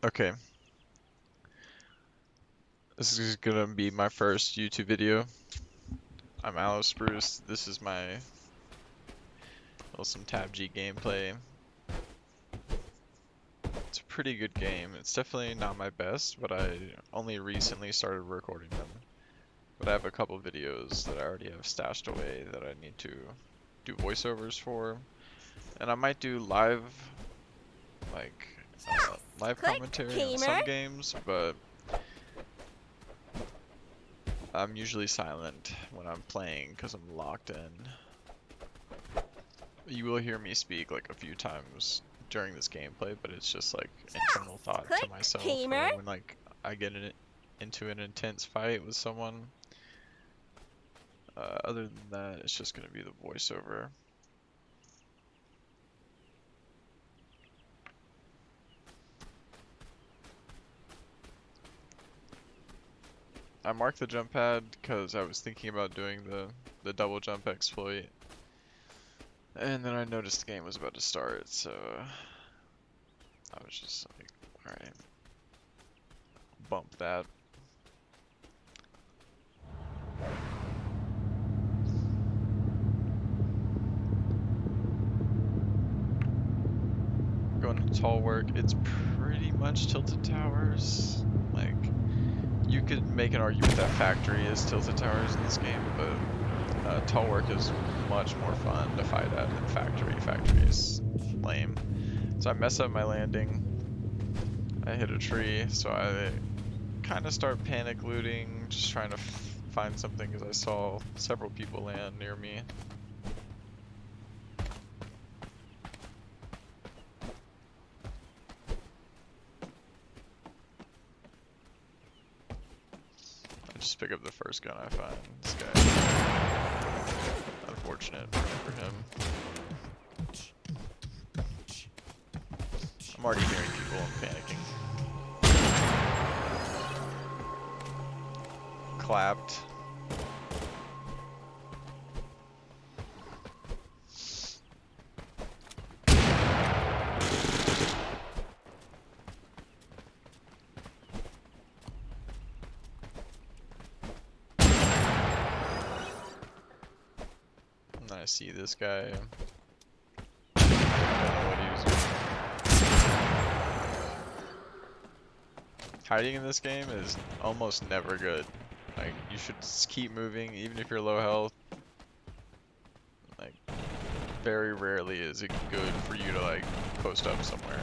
Okay, this is gonna be my first YouTube video. I'm Alice Bruce. This is my some TABG gameplay. It's a pretty good game. It's definitely not my best, but I only recently started recording them. But I have a couple videos that I already have stashed away that I need to do voiceovers for, and I might do live, like live commentary on some games, but I'm usually silent when I'm playing because I'm locked in. You will hear me speak like a few times during this gameplay, but it's just like internal thought to myself, or when like I get into an intense fight with someone. Other than that, it's just gonna be the voiceover. I marked the jump pad because I was thinking about doing the double jump exploit, and then I noticed the game was about to start, so I was just like, alright, bump that. Going to tall work, it's pretty much tilted towers. Like, you could make an argument that factory is tilted towers in this game, but tall work is much more fun to fight at than factory. Factory is lame. So I mess up my landing. I hit a tree, so I kind of start panic looting, just trying to find something because I saw several people land near me. I just pick up the first gun I find. This guy. Unfortunate for him. I'm already hearing people and panicking. Clapped. And I see this guy. I don't know what he was doing. Hiding in this game is almost never good. Like, you should just keep moving, even if you're low health. Like, very rarely is it good for you to, like, post up somewhere.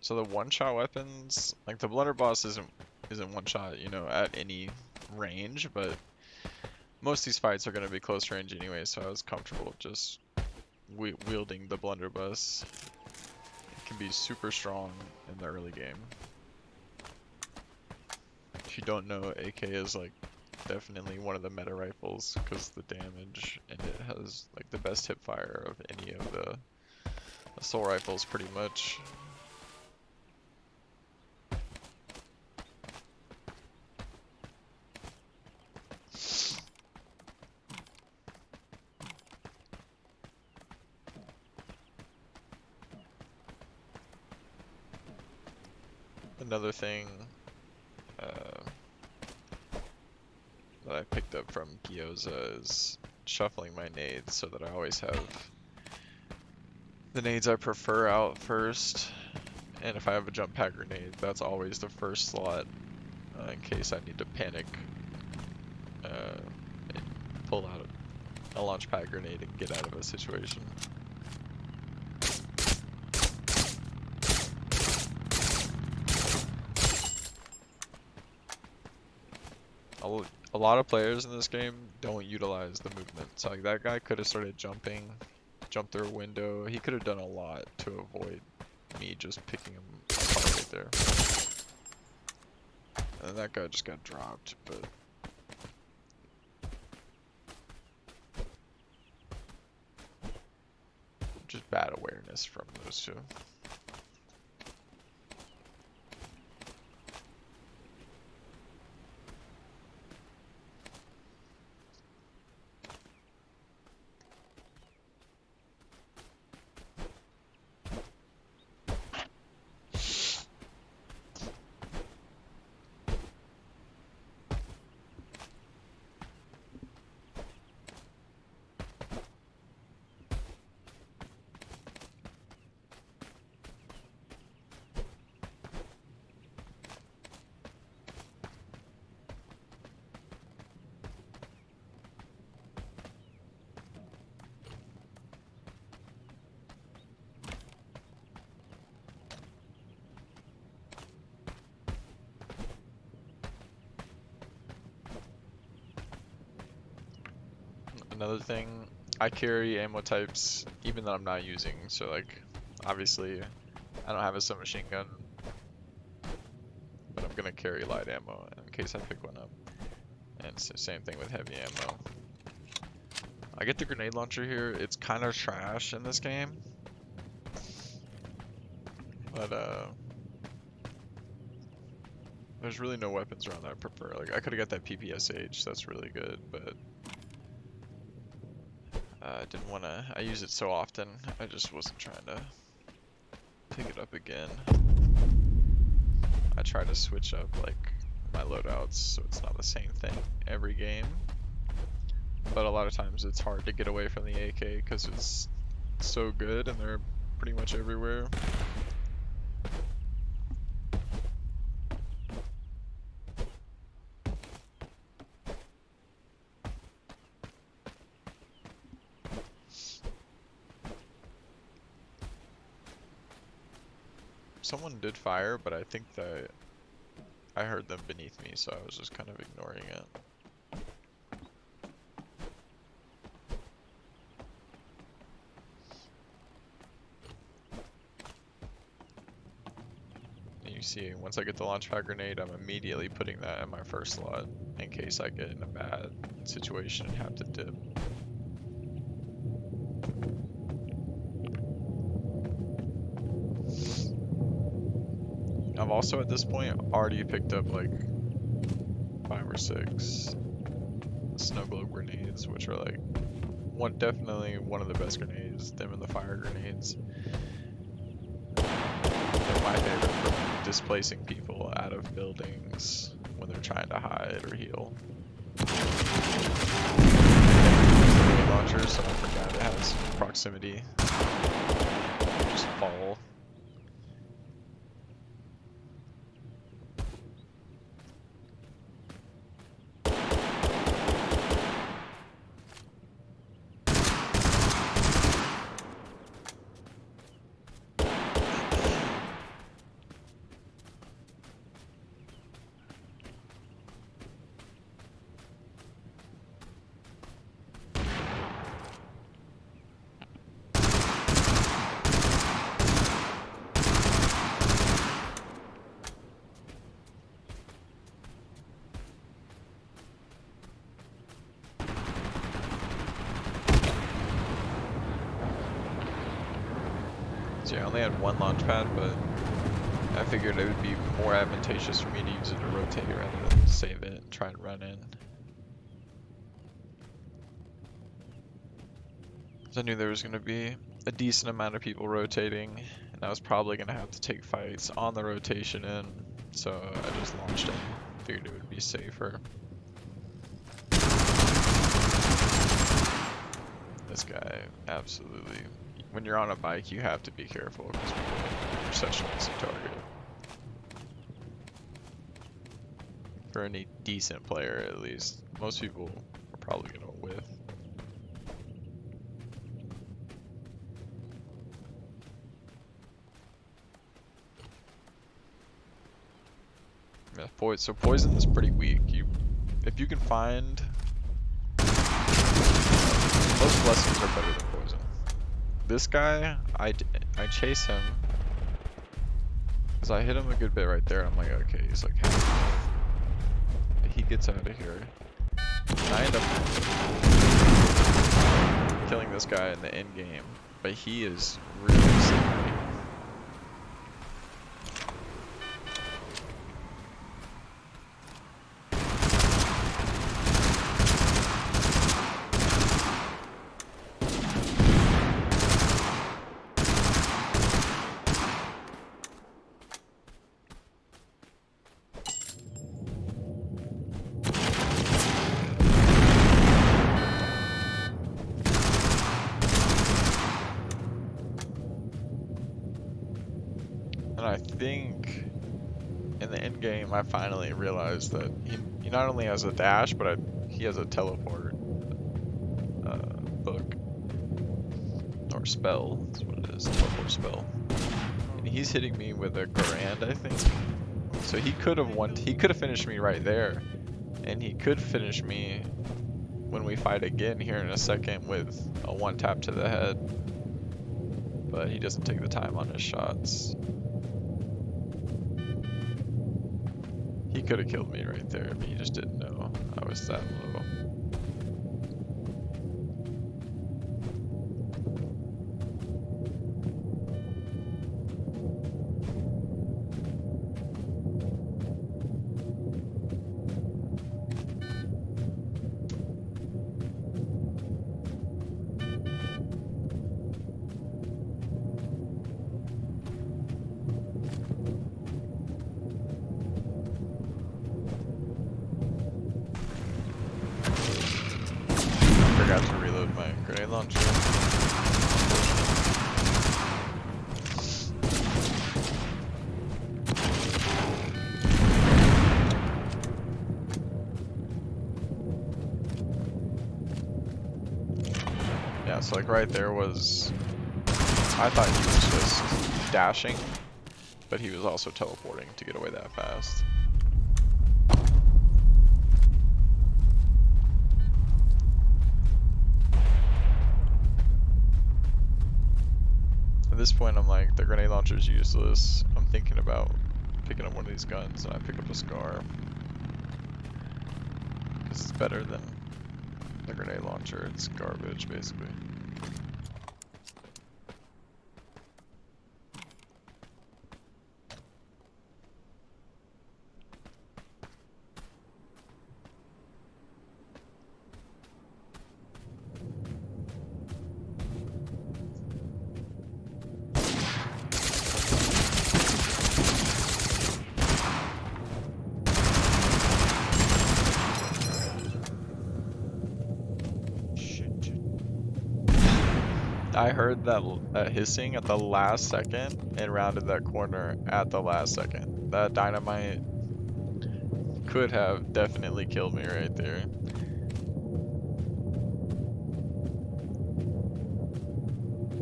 So the one-shot weapons, like the blunderbuss isn't one-shot, you know, at any range, but most of these fights are going to be close range anyway, so I was comfortable just wielding the blunderbuss. It can be super strong in the early game. If you don't know, AK is like definitely one of the meta rifles because the damage, and it has like the best hip fire of any of the assault rifles pretty much. Another thing that I picked up from Gyoza is shuffling my nades so that I always have the nades I prefer out first, and if I have a jump pad grenade, that's always the first slot in case I need to panic and pull out a launch pad grenade and get out of a situation. A lot of players in this game don't utilize the movement. So like that guy could have started jumping, jumped through a window. He could have done a lot to avoid me just picking him apart right there. And that guy just got dropped, but just bad awareness from those two. another thing, I carry ammo types even though I'm not using. So like, obviously, I don't have a submachine gun, but I'm gonna carry light ammo in case I pick one up. And it's the same thing with heavy ammo. I get the grenade launcher here. It's kind of trash in this game, but there's really no weapons around that I prefer. Like I could have got that PPSH. That's really good, but I didn't want to. I use it so often. I just wasn't trying to pick it up again. I try to switch up like my loadouts so it's not the same thing every game. But a lot of times it's hard to get away from the AK because it's so good and they're pretty much everywhere. Someone did fire, but I think that I heard them beneath me, so I was just kind of ignoring it. And you see, once I get the launchpad grenade, I'm immediately putting that in my first slot in case I get in a bad situation and have to dip. I've also at this point already picked up like 5 or 6 snow globe grenades, which are like definitely one of the best grenades. Them and the fire grenades. They're my favorite for displacing people out of buildings when they're trying to hide or heal. Grenade launcher, so I forgot it has proximity. Just fall. So yeah, I only had one launch pad, but I figured it would be more advantageous for me to use it to rotate rather than save it and try and run in. So I knew there was going to be a decent amount of people rotating, and I was probably going to have to take fights on the rotation in, so I just launched it. Figured it would be safer. This guy, absolutely. When you're on a bike, you have to be careful because you're such an easy target. For any decent player, at least. Most people are probably going to whiff. Yeah, so poison is pretty weak. If you can find... Most blessings are better than poison. This guy, I chase him because I hit him a good bit right there. I'm like, okay, he's like half. He gets out of here. And I end up killing this guy in the end game, but he is really slippery. I think in the end game, I finally realized that he not only has a dash, but he has a teleport book or spell. That's what it is, teleport spell. And he's hitting me with a Grand, I think. So he could have won. He could have finished me right there, and he could finish me when we fight again here in a second with a one tap to the head. But he doesn't take the time on his shots. He could have killed me right there, but he just didn't know I was that low. Forgot to reload my grenade launcher. Yeah, so like right there was, I thought he was just dashing, but he was also teleporting to get away that fast. At this point, I'm like, the grenade launcher's useless. I'm thinking about picking up one of these guns, and I pick up a SCAR. Because it's better than the grenade launcher. It's garbage, basically. I heard that hissing at the last second and rounded that corner at the last second. That dynamite could have definitely killed me right there.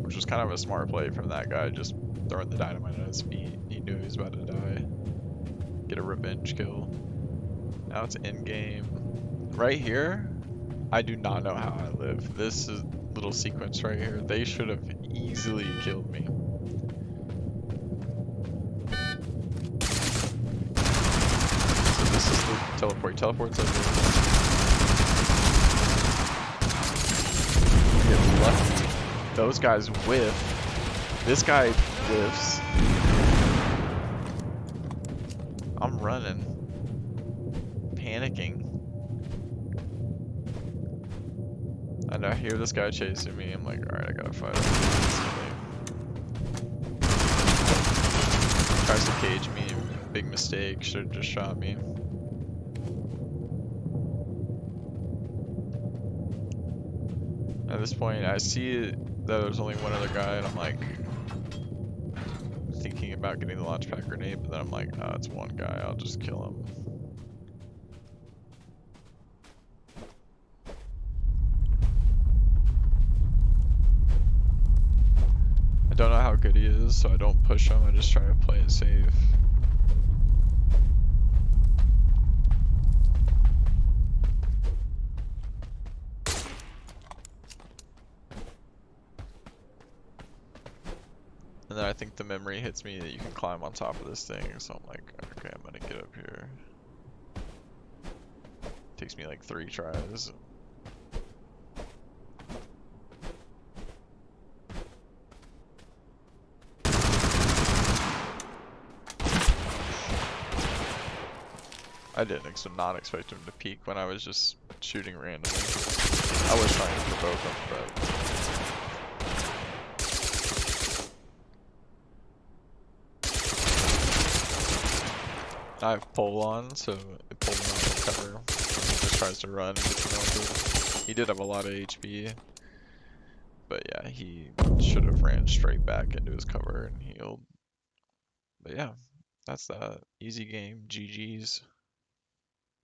Which was kind of a smart play from that guy, just throwing the dynamite on his feet. He knew he was about to die. Get a revenge kill. Now it's endgame. Right here, I do not know how I live. This is little sequence right here. They should have easily killed me. So this is the teleport. He teleports over. Get lucky. Those guys whiff. This guy whiffs. I'm running. Panicking. And I hear this guy chasing me. I'm like, alright, I gotta fight him. Tries to cage me. Big mistake. Should've just shot me. At this point, I see that there's only one other guy, and I'm like thinking about getting the launch pad grenade, but then I'm like, oh, it's one guy. I'll just kill him. I don't know how good he is, so I don't push him. I just try to play it safe. And then I think the memory hits me that you can climb on top of this thing, so I'm like, okay, I'm gonna get up here. Takes me like 3 tries. I didn't not expect him to peek when I was just shooting randomly. I was trying to provoke him, but I have pole on, so it pulled him out of cover. He just tries to run and gets melted. He did have a lot of HP, but yeah, he should have ran straight back into his cover and healed. But yeah, that's that. Easy game. GG's.